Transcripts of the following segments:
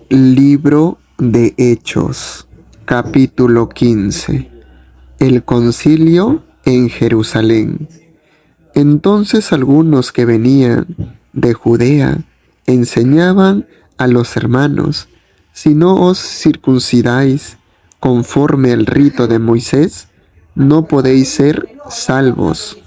Libro de Hechos, capítulo 15. El concilio en Jerusalén. Entonces algunos que venían de Judea enseñaban a los hermanos: si no os circuncidáis conforme al rito de Moisés, no podéis ser salvos.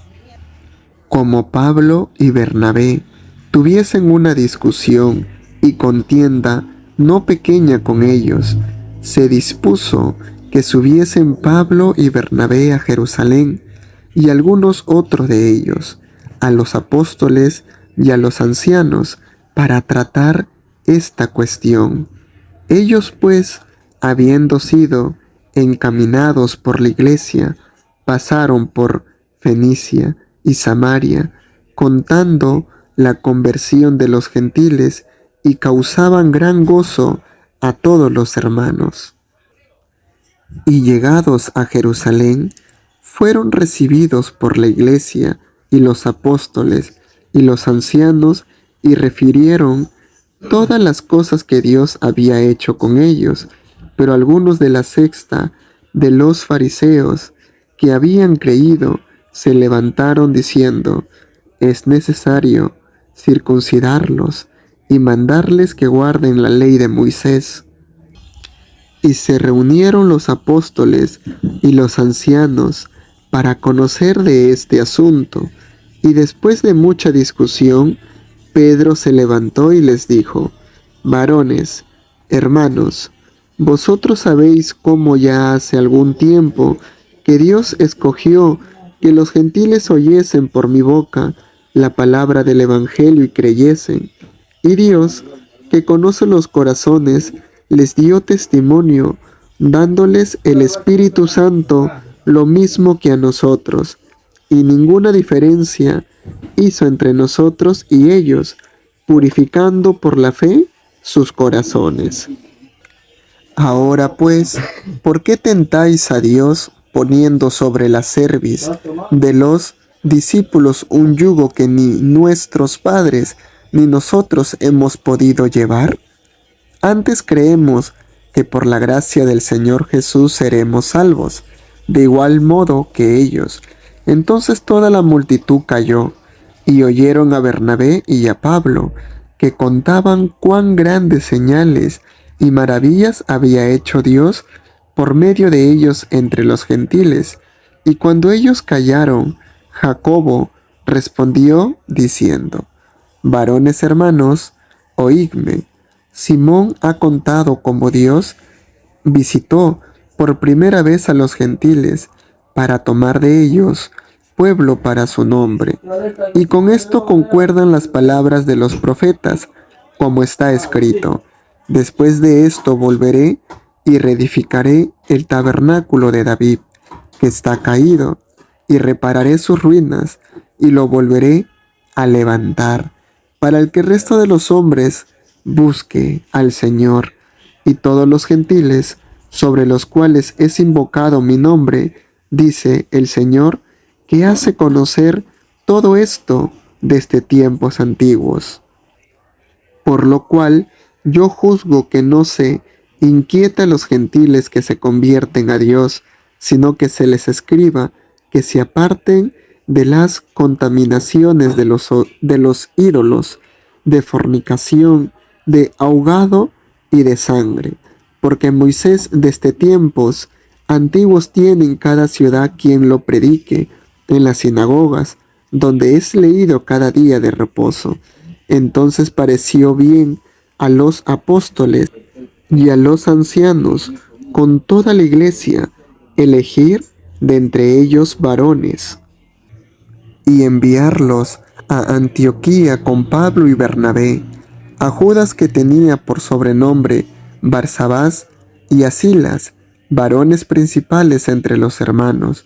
Como Pablo y Bernabé tuviesen una discusión y contienda no pequeña con ellos, se dispuso que subiesen Pablo y Bernabé a Jerusalén, y algunos otros de ellos, a los apóstoles y a los ancianos, para tratar esta cuestión. Ellos pues, habiendo sido encaminados por la iglesia, pasaron por Fenicia y Samaria, contando la conversión de los gentiles, y causaban gran gozo a todos los hermanos. Y llegados a Jerusalén, fueron recibidos por la iglesia y los apóstoles y los ancianos, y refirieron todas las cosas que Dios había hecho con ellos. Pero algunos de la secta de los fariseos que habían creído se levantaron diciendo: es necesario circuncidarlos y mandarles que guarden la ley de Moisés. Y se reunieron los apóstoles y los ancianos para conocer de este asunto, y después de mucha discusión, Pedro se levantó y les dijo: varones, hermanos, vosotros sabéis cómo ya hace algún tiempo que Dios escogió que los gentiles oyesen por mi boca la palabra del Evangelio y creyesen. Y Dios, que conoce los corazones, les dio testimonio, dándoles el Espíritu Santo lo mismo que a nosotros, y ninguna diferencia hizo entre nosotros y ellos, purificando por la fe sus corazones. Ahora pues, ¿por qué tentáis a Dios poniendo sobre la cerviz de los discípulos un yugo que ni nuestros padres ni nosotros hemos podido llevar? Antes creemos que por la gracia del Señor Jesús seremos salvos, de igual modo que ellos. Entonces toda la multitud calló, y oyeron a Bernabé y a Pablo, que contaban cuán grandes señales y maravillas había hecho Dios por medio de ellos entre los gentiles. Y cuando ellos callaron, Jacobo respondió diciendo: varones hermanos, oídme. Simón ha contado cómo Dios visitó por primera vez a los gentiles para tomar de ellos pueblo para su nombre. Y con esto concuerdan las palabras de los profetas, como está escrito: después de esto volveré y reedificaré el tabernáculo de David, que está caído, y repararé sus ruinas, y lo volveré a levantar, para el que el resto de los hombres busque al Señor. Y todos los gentiles, sobre los cuales es invocado mi nombre, dice el Señor, que hace conocer todo esto desde tiempos antiguos. Por lo cual yo juzgo que no se inquieta a los gentiles que se convierten a Dios, sino que se les escriba que se aparten de las contaminaciones de los ídolos, de fornicación, de ahogado y de sangre. Porque Moisés desde tiempos antiguos tiene en cada ciudad quien lo predique, en las sinagogas, donde es leído cada día de reposo. Entonces pareció bien a los apóstoles y a los ancianos, con toda la iglesia, elegir de entre ellos varones, y enviarlos a Antioquía con Pablo y Bernabé, a Judas, que tenía por sobrenombre Barsabás, y a Silas, varones principales entre los hermanos,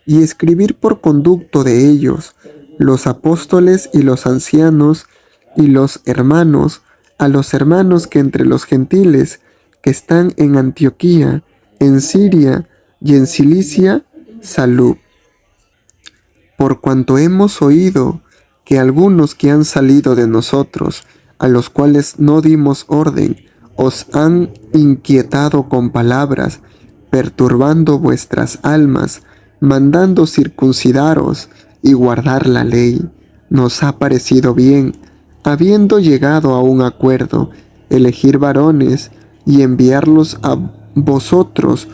y escribir por conducto de ellos, los apóstoles y los ancianos y los hermanos, a los hermanos que entre los gentiles que están en Antioquía, en Siria y en Cilicia, salud. Por cuanto hemos oído que algunos que han salido de nosotros, a los cuales no dimos orden, os han inquietado con palabras, perturbando vuestras almas, mandando circuncidaros y guardar la ley. Nos ha parecido bien, habiendo llegado a un acuerdo, elegir varones y enviarlos a vosotros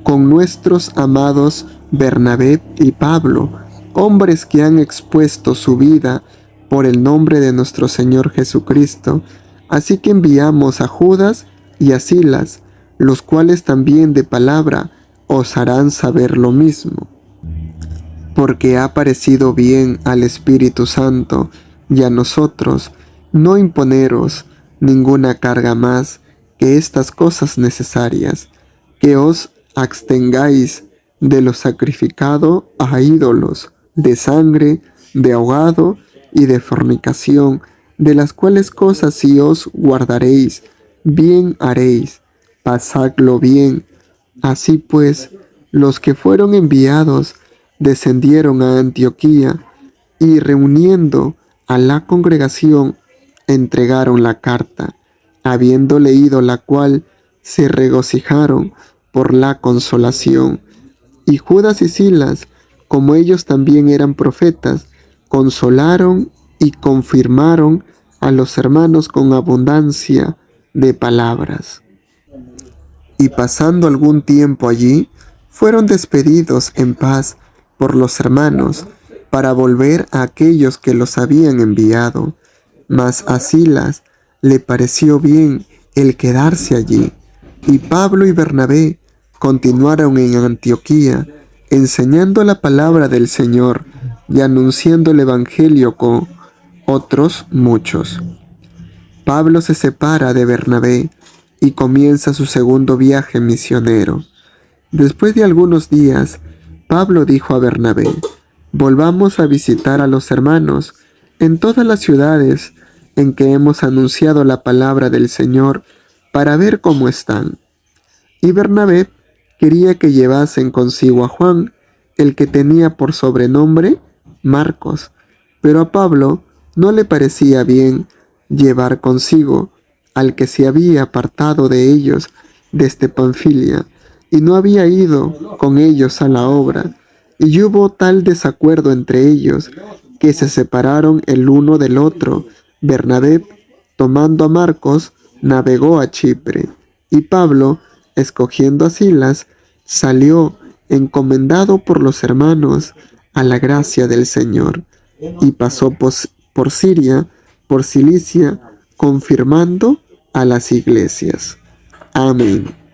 con nuestros amados Bernabé y Pablo, hombres que han expuesto su vida por el nombre de nuestro Señor Jesucristo. Así que enviamos a Judas y a Silas, los cuales también de palabra os harán saber lo mismo, porque ha parecido bien al Espíritu Santo y a nosotros no imponeros ninguna carga más que estas cosas necesarias, que os abstengáis de lo sacrificado a ídolos, de sangre, de ahogado y de fornicación, de las cuales cosas si os guardaréis, bien haréis, pasadlo bien. Así pues, los que fueron enviados descendieron a Antioquía y reuniendo a la congregación entregaron la carta, habiendo leído la cual se regocijaron por la consolación. Y Judas y Silas, como ellos también eran profetas, consolaron y confirmaron a los hermanos con abundancia de palabras. Y pasando algún tiempo allí, fueron despedidos en paz por los hermanos, para volver a aquellos que los habían enviado. Mas a Silas le pareció bien el quedarse allí, y Pablo y Bernabé continuaron en Antioquía, enseñando la palabra del Señor y anunciando el Evangelio con otros muchos. Pablo se separa de Bernabé y comienza su segundo viaje misionero. Después de algunos días, Pablo dijo a Bernabé: volvamos a visitar a los hermanos en todas las ciudades en que hemos anunciado la palabra del Señor para ver cómo están. Y Bernabé quería que llevasen consigo a Juan, el que tenía por sobrenombre Marcos, pero a Pablo no le parecía bien llevar consigo al que se había apartado de ellos desde Panfilia y no había ido con ellos a la obra, y hubo tal desacuerdo entre ellos que se separaron el uno del otro. Bernabé, tomando a Marcos, navegó a Chipre, y Pablo, escogiendo a Silas, salió encomendado por los hermanos a la gracia del Señor, y pasó por Siria, por Cilicia, confirmando a las iglesias. Amén.